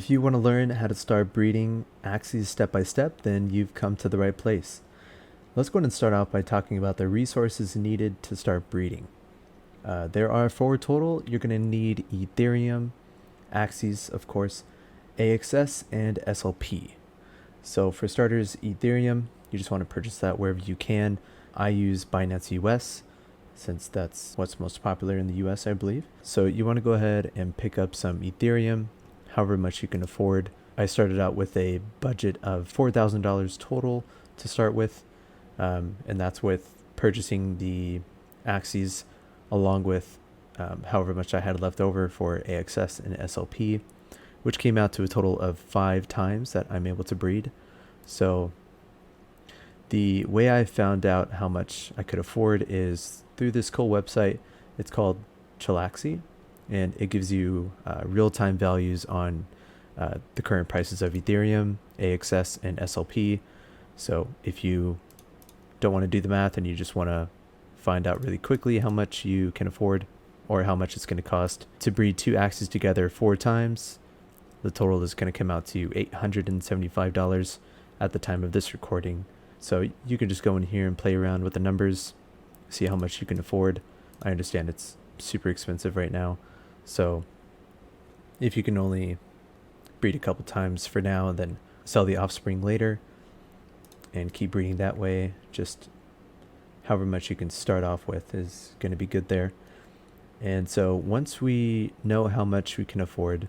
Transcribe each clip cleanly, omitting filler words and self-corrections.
If you want to learn how to start breeding Axies step by step, then you've come to the right place. Let's go ahead and start off by talking about the resources needed to start breeding. There are 4 total. You're going to need Ethereum, Axies, of course, AXS, and SLP. So for starters, Ethereum, you just want to purchase that wherever you can. I use Binance US since that's what's most popular in the US, I believe. So you want to go ahead and pick up some Ethereum, however much you can afford. I started out with a budget of $4,000 total to start with, and that's with purchasing the Axies along with however much I had left over for AXS and SLP, which came out to a total of 5 times that I'm able to breed. So the way I found out how much I could afford is through this cool website. It's called Chilaxi, and it gives you real-time values on the current prices of Ethereum, AXS, and SLP. So if you don't want to do the math and you just want to find out really quickly how much you can afford or how much it's going to cost to breed 2 Axies together 4 times, the total is going to come out to $875 at the time of this recording. So you can just go in here and play around with the numbers, see how much you can afford. I understand it's super expensive right now. So if you can only breed a couple times for now and then sell the offspring later and keep breeding that way, just however much you can start off with is going to be good there. And so once we know how much we can afford,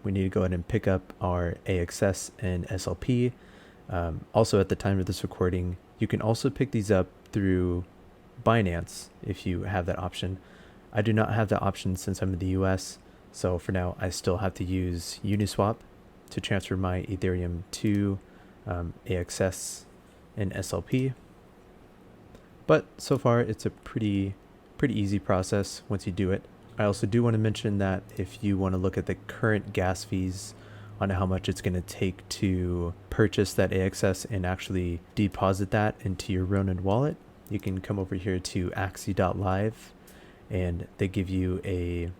we need to go ahead and pick up our AXS and SLP. Also at the time of this recording, you can also pick these up through Binance if you have that option. I do not have that option since I'm in the US, so for now I still have to use Uniswap to transfer my Ethereum to AXS and SLP. But so far it's a pretty easy process once you do it. I also do want to mention that if you want to look at the current gas fees on how much it's going to take to purchase that AXS and actually deposit that into your Ronin wallet, you can come over here to axie.live, and they give you a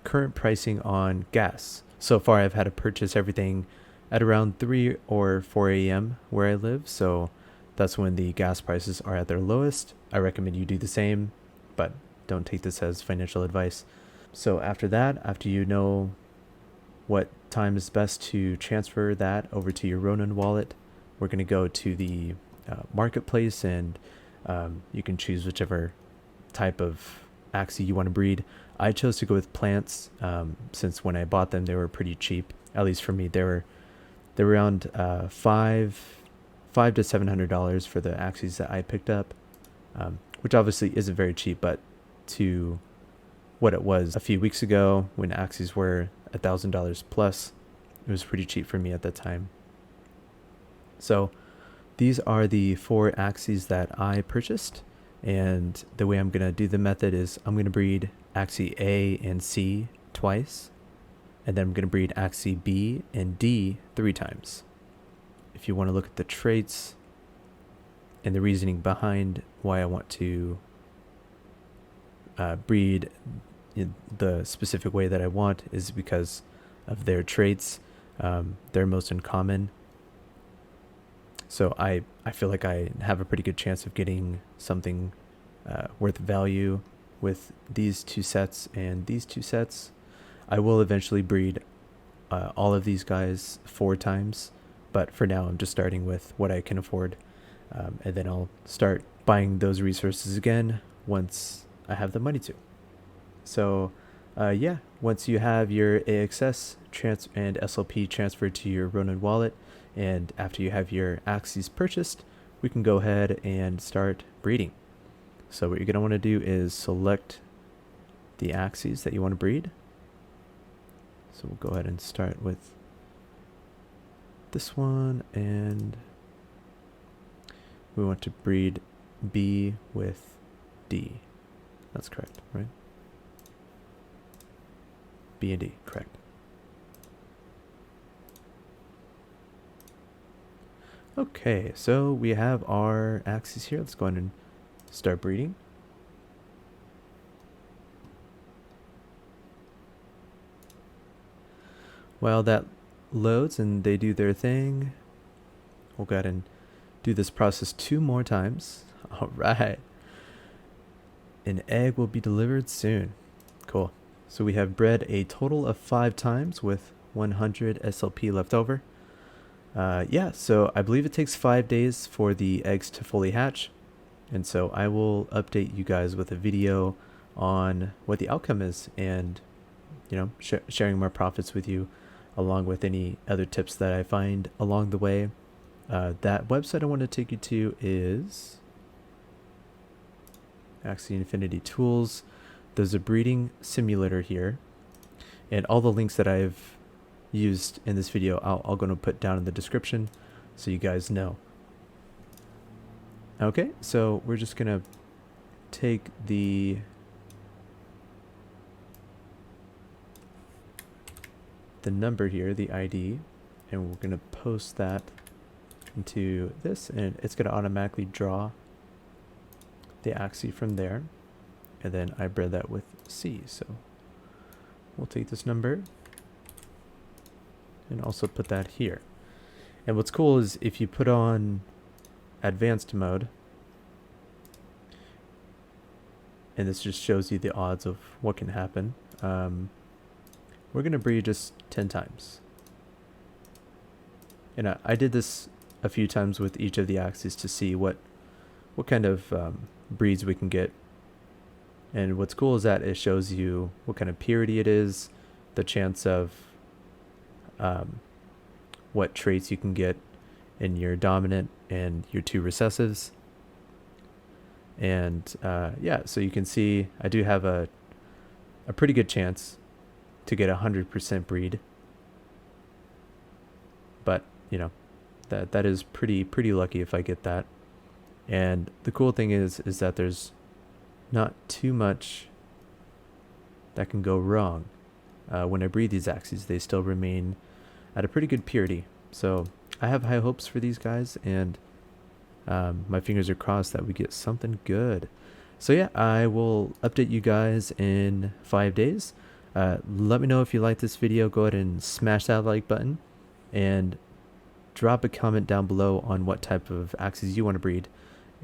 current pricing on gas. So far I've had to purchase everything at around 3 or 4 a.m. where I live, so that's when the gas prices are at their lowest. I recommend you do the same, but don't take this as financial advice. So after that, after you know what time is best to transfer that over to your Ronin wallet, we're going to go to the marketplace, and you can choose whichever type of Axie you want to breed. I chose to go with plants since when I bought them, they were pretty cheap. At least for me, they were around $500 to $700 for the Axies that I picked up, which obviously isn't very cheap, but to what it was a few weeks ago when Axies were $1,000 plus, it was pretty cheap for me at that time. So these are the 4 Axies that I purchased, and the way I'm going to do the method is I'm going to breed Axie A and C twice, and then I'm going to breed Axie B and D 3 times. If you want to look at the traits and the reasoning behind why I want to breed in the specific way that I want is because of their traits. They're most in common. So I feel like I have a pretty good chance of getting something worth value with these 2 sets and these 2 sets. I will eventually breed all of these guys 4 times, but for now I'm just starting with what I can afford, and then I'll start buying those resources again once I have the money to. So yeah, once you have your AXS and SLP transferred to your Ronin wallet, and after you have your Axies purchased, we can go ahead and start breeding. So what you're going to want to do is select the Axies that you want to breed. So we'll go ahead and start with this one, and we want to breed B with D. That's correct, right? B and D, correct. Okay, so we have our Axies here. Let's go ahead and start breeding. While that loads and they do their thing, we'll go ahead and do this process 2 more times. All right. An egg will be delivered soon. Cool. So we have bred a total of 5 times with 100 SLP left over. Yeah, so I believe it takes 5 days for the eggs to fully hatch. And so I will update you guys with a video on what the outcome is and, you know, sharing my profits with you along with any other tips that I find along the way. That website I want to take you to is Axie Infinity Tools. There's a breeding simulator here, and all the links that I've used in this video I'll going to put down in the description so you guys know. Okay, so we're just gonna take the number here, the ID, and we're gonna post that into this, and it's gonna automatically draw the Axie from there. And then I bred that with C, so we'll take this number and also put that here. And what's cool is if you put on advanced mode, and this just shows you the odds of what can happen, we're gonna breed just 10 times. And I did this a few times with each of the Axies to see what kind of breeds we can get. And what's cool is that it shows you what kind of purity it is, the chance of what traits you can get in your dominant and your 2 recessives. And yeah, so you can see I do have a pretty good chance to get 100% breed. But, you know, that is pretty lucky if I get that. And the cool thing is that there's not too much that can go wrong. When I breed these Axies, they still remain at a pretty good purity. So I have high hopes for these guys, and my fingers are crossed that we get something good. So yeah, I will update you guys in 5 days. Let me know if you like this video. Go ahead and smash that like button and drop a comment down below on what type of Axies you want to breed.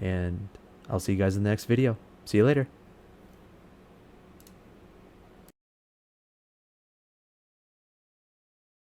And I'll see you guys in the next video. See you later.